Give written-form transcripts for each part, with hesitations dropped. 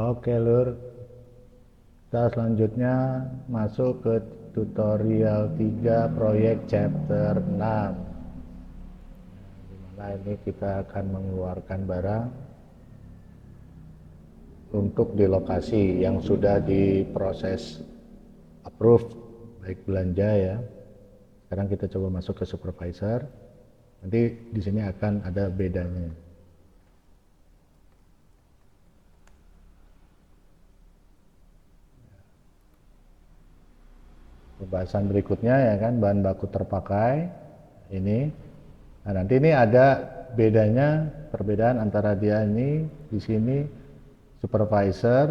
Oke Lur, kita selanjutnya masuk ke tutorial 3 proyek chapter 6, dimana ini kita akan mengeluarkan barang untuk di lokasi yang sudah diproses approve, baik belanja ya. Sekarang kita coba masuk ke supervisor, nanti di sini akan ada bedanya. Pembahasan berikutnya ya kan, bahan baku terpakai ini. Nah, nanti ini ada bedanya, perbedaan antara dia ini di sini supervisor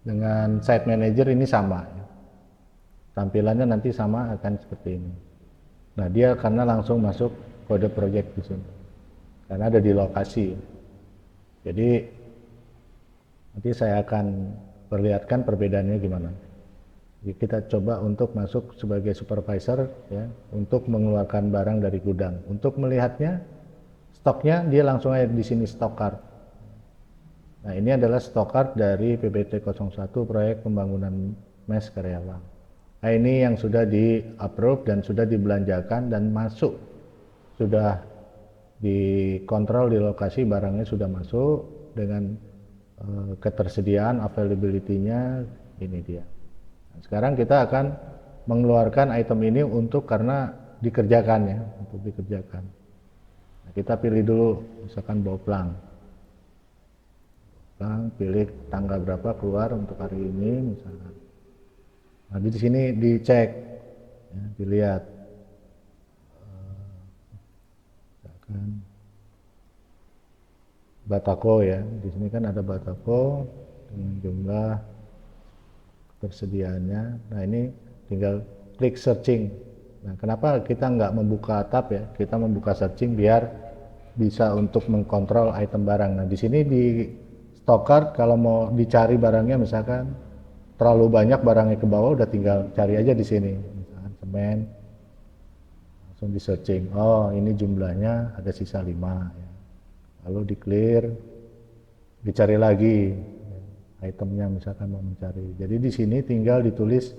dengan site manager ini sama. Tampilannya nanti sama, akan seperti ini. Nah, dia karena langsung masuk kode project di sini. Karena ada di lokasi. Jadi nanti saya akan perlihatkan perbedaannya gimana. Jadi kita coba untuk masuk sebagai supervisor ya, untuk mengeluarkan barang dari gudang. Untuk melihatnya, stoknya dia langsung aja di sini stok card. Nah, ini adalah stok card dari PBT 01 proyek pembangunan mes karyawan. Nah, ini yang sudah di-approve dan sudah dibelanjakan dan masuk. Sudah dikontrol di lokasi, barangnya sudah masuk dengan ketersediaan availability-nya, ini dia. Nah, sekarang kita akan mengeluarkan item ini untuk karena dikerjakan ya, untuk dikerjakan. Nah, kita pilih dulu, misalkan bawa plang. Pilih tanggal berapa keluar untuk hari ini misalkan. Nah, di sini dicek, ya, dilihat. Misalkan Batako ya, di sini kan ada Batako dengan jumlah ketersediaannya. Nah, ini tinggal klik searching. Nah, kenapa kita nggak membuka tab ya? Kita membuka searching biar bisa untuk mengkontrol item barang. Nah, di sini di stock card kalau mau dicari barangnya, misalkan terlalu banyak barangnya ke bawah, udah tinggal cari aja di sini. Misalkan semen, langsung di searching. Oh, ini jumlahnya ada sisa 5 ya. Lalu di clear, dicari lagi itemnya, misalkan mau mencari. Jadi di sini tinggal ditulis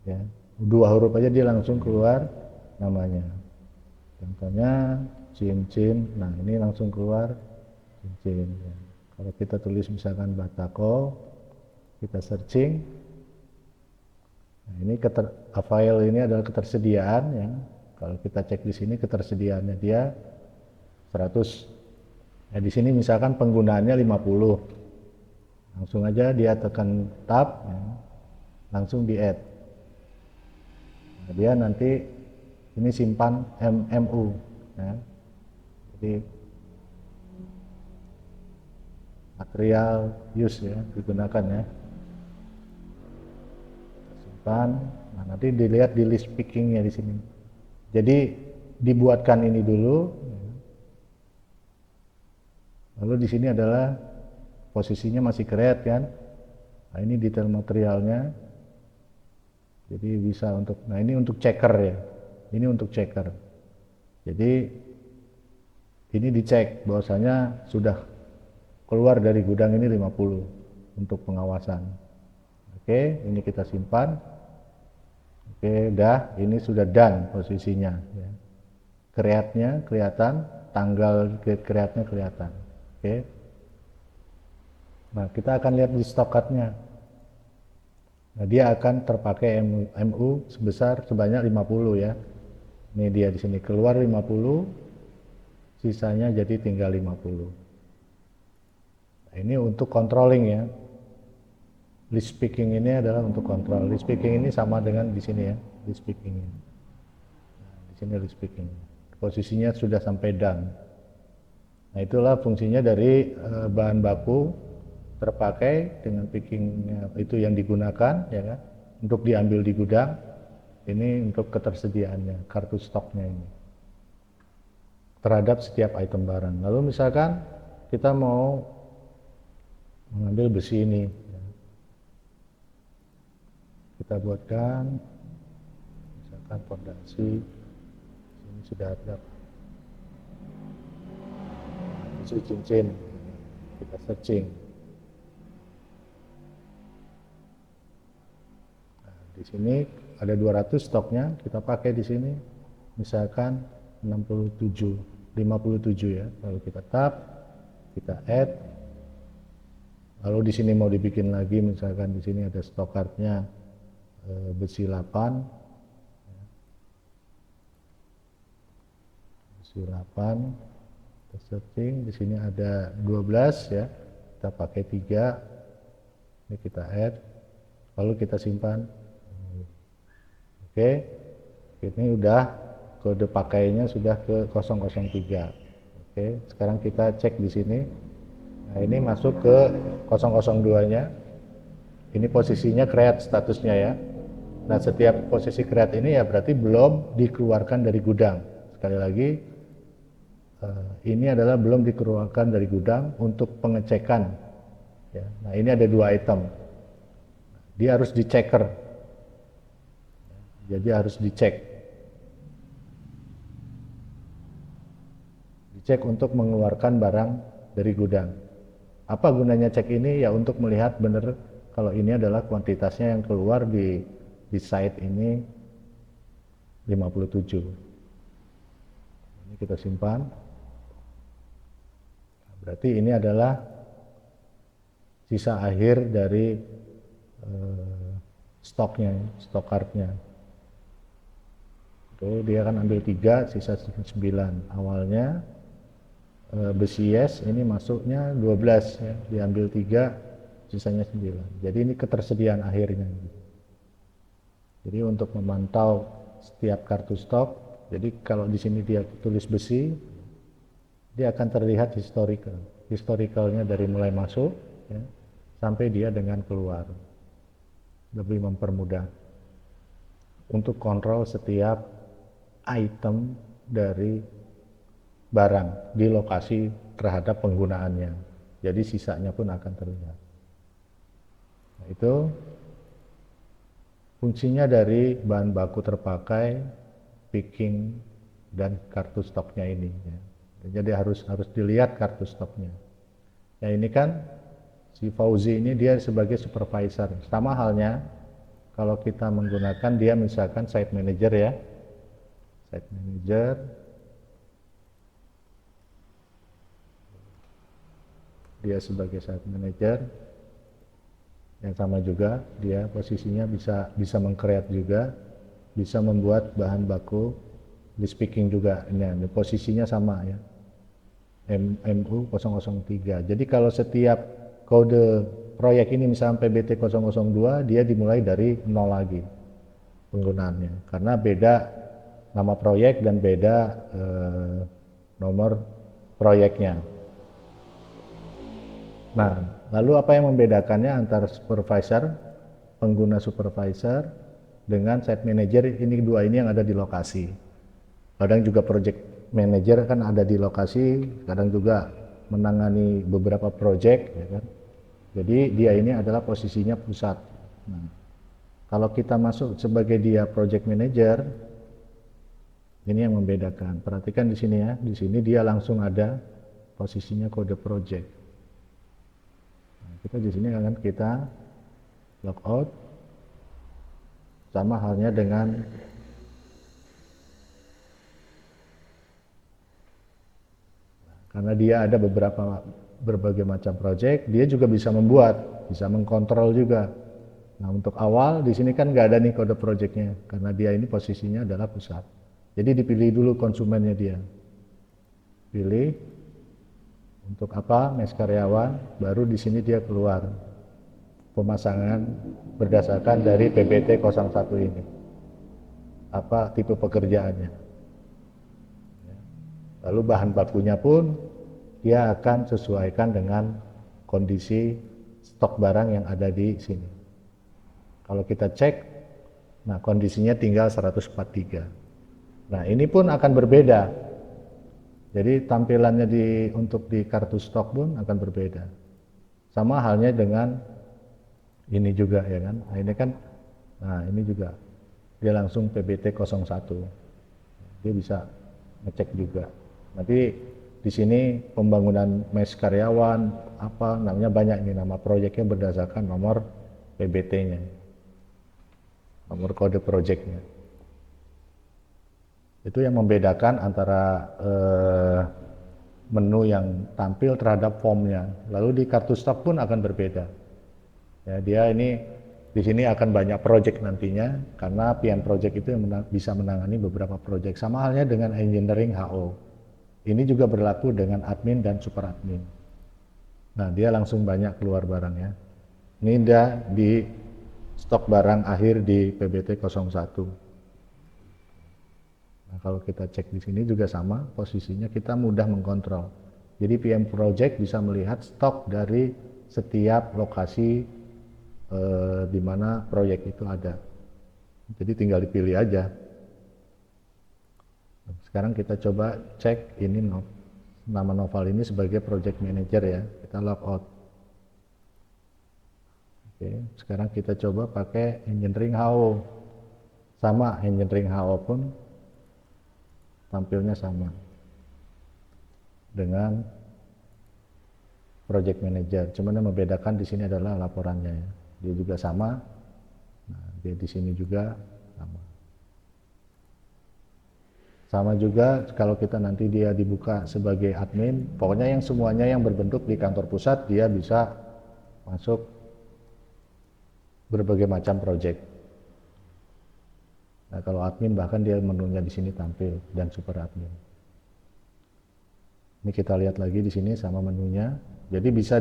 ya, 2 huruf aja dia langsung keluar namanya. Contohnya cincin. Nah, ini langsung keluar cincin ya. Kalau kita tulis misalkan Batako, kita searching. Nah, ini file ini adalah ketersediaan ya. Kalau kita cek di sini ketersediaannya dia 100. Nah, di sini misalkan penggunaannya 50. Langsung aja dia tekan tab ya, langsung di add. Nah, dia nanti ini simpan MMU ya. Jadi material use ya, digunakan ya, simpan. Nah, nanti dilihat di list pickingnya di sini. Jadi dibuatkan ini dulu ya. Lalu di sini adalah posisinya masih create kan. Nah, ini detail materialnya. Jadi bisa untuk, nah ini untuk checker ya. Ini untuk checker. Jadi ini dicek bahwasanya sudah keluar dari gudang ini 50 untuk pengawasan. Oke, ini kita simpan. Oke, udah, ini sudah done posisinya ya. Create-nya kelihatan, tanggal create-nya kelihatan. Oke. Nah, kita akan lihat di stock card-nya. Nah, dia akan terpakai MU sebanyak 50 ya. Ini dia di sini keluar 50, sisanya jadi tinggal 50. Nah, ini untuk controlling ya. List picking ini adalah untuk kontrol. List picking ini sama dengan di sini ya, list picking ini. Nah, di sini list picking. Posisinya sudah sampai done. Nah, itulah fungsinya dari bahan baku terpakai dengan picking itu yang digunakan ya kan, untuk diambil di gudang. Ini untuk ketersediaannya, kartu stoknya ini terhadap setiap item barang. Lalu misalkan kita mau mengambil besi ini ya. Kita buatkan misalkan fondasi, ini sudah ada besi cincin, kita searching. Nah, di sini ada 200 stoknya, kita pakai di sini misalkan 67, 57 ya. Lalu kita tap, kita add. Lalu di sini mau dibikin lagi, misalkan di sini ada stok cardnya besi 8. Besi 8. Kita searching, di sini ada 12 ya. Kita pakai 3. Ini kita add. Lalu kita simpan. Oke. Ini udah kode pakainya sudah ke 003. Oke, sekarang kita cek di sini. Nah, ini masuk ke 002-nya. Ini posisinya create statusnya ya. Nah, setiap posisi create ini ya berarti belum dikeluarkan dari gudang. Sekali lagi, ini adalah belum dikeluarkan dari gudang untuk pengecekan. Ya. Nah, ini ada 2 item. Dia harus diceker. Jadi harus dicek. Dicek untuk mengeluarkan barang dari gudang. Apa gunanya cek ini? Ya untuk melihat benar kalau ini adalah kuantitasnya yang keluar di site ini 57. Ini kita simpan. Berarti ini adalah sisa akhir dari stoknya, stok cardnya. Oke, dia akan ambil 3, sisa 9. Awalnya besi yes ini masuknya 12 ya, diambil 3, sisanya 9. Jadi ini ketersediaan akhirnya. Jadi untuk memantau setiap kartu stok, jadi kalau di sini dia tulis besi, dia akan terlihat historicalnya dari mulai masuk ya, sampai dia dengan keluar. Lebih mempermudah untuk kontrol setiap item dari barang di lokasi terhadap penggunaannya. Jadi sisanya pun akan terlihat. Nah, itu fungsinya dari bahan baku terpakai, picking, dan kartu stoknya ini. Ya. Jadi harus dilihat kartu stoknya. Ya ini kan si Fauzi ini dia sebagai supervisor. Sama halnya kalau kita menggunakan dia misalkan site manager ya. Site manager. Dia sebagai site manager yang sama juga, dia posisinya bisa meng-create juga, bisa membuat bahan baku list picking juga. Ini posisinya sama ya, MU003. Jadi kalau setiap kode proyek ini misalnya PBT 002, dia dimulai dari 0 lagi penggunaannya, karena beda nama proyek dan beda nomor proyeknya. Nah, lalu apa yang membedakannya antara supervisor, pengguna supervisor, dengan site manager? Ini dua ini yang ada di lokasi. Kadang juga project manager kan ada di lokasi, kadang juga menangani beberapa project, ya kan? Jadi dia ini adalah posisinya pusat. Nah, kalau kita masuk sebagai dia project manager, ini yang membedakan. Perhatikan di sini ya, di sini dia langsung ada posisinya kode project. Kita di sini akan kita logout, sama halnya dengan karena dia ada berbagai macam project, dia juga bisa membuat, bisa mengkontrol juga. Nah untuk awal di sini kan nggak ada nih kode projectnya, karena dia ini posisinya adalah pusat. Jadi dipilih dulu konsumennya dia, pilih. Untuk apa? Mes karyawan, baru di sini dia keluar pemasangan berdasarkan dari PBT 01 ini. Apa tipe pekerjaannya. Lalu bahan bakunya pun dia akan sesuaikan dengan kondisi stok barang yang ada di sini. Kalau kita cek, nah kondisinya tinggal 143. Nah ini pun akan berbeda. Jadi tampilannya untuk di kartu stok pun akan berbeda. Sama halnya dengan ini juga ya kan. Nah ini kan, nah ini juga dia langsung PBT 01. Dia bisa ngecek juga. Nanti di sini pembangunan mes karyawan, apa namanya banyak ini nama proyeknya berdasarkan nomor PBT-nya, nomor kode proyeknya. Itu yang membedakan antara menu yang tampil terhadap formnya. Lalu di kartu stok pun akan berbeda. Ya, dia ini di sini akan banyak project nantinya karena PM project itu yang bisa menangani beberapa project. Sama halnya dengan engineering HO. Ini juga berlaku dengan admin dan super admin. Nah, dia langsung banyak keluar barangnya. Ini dia di stok barang akhir di PBT 01. Nah, kalau kita cek di sini juga sama posisinya, kita mudah mengkontrol. Jadi PM Project bisa melihat stok dari setiap lokasi di mana proyek itu ada. Jadi tinggal dipilih aja. Sekarang kita coba cek ini nama Noval ini sebagai Project Manager ya. Kita log out. Oke, sekarang kita coba pakai Engineering HO. Sama Engineering HO pun tampilnya sama dengan Project Manager. Cuman yang membedakan di sini adalah laporannya ya. Dia juga sama. Nah, dia di sini juga sama. Sama juga kalau kita nanti dia dibuka sebagai admin, pokoknya yang semuanya yang berbentuk di kantor pusat dia bisa masuk berbagai macam project. Nah, kalau admin bahkan dia menunya di sini tampil dan super admin. Ini kita lihat lagi di sini sama menunya. Jadi bisa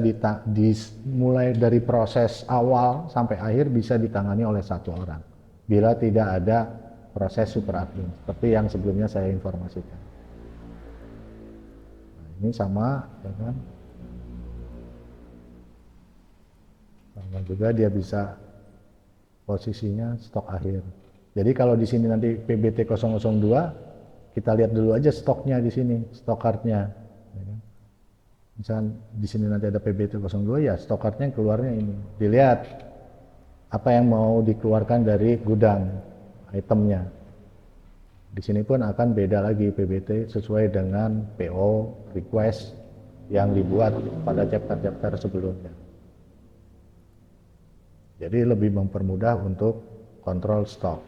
mulai dari proses awal sampai akhir bisa ditangani oleh satu orang. Bila tidak ada proses super admin seperti yang sebelumnya saya informasikan. Nah, ini sama dengan sama juga dia bisa posisinya stok akhir. Jadi kalau di sini nanti PBT 002 kita lihat dulu aja stoknya di sini, stok cardnya. Misalkan di sini nanti ada PBT 02 ya stok cardnya keluarnya ini. Dilihat apa yang mau dikeluarkan dari gudang itemnya. Di sini pun akan beda lagi PBT sesuai dengan PO request yang dibuat pada chapter-chapter sebelumnya. Jadi lebih mempermudah untuk kontrol stok.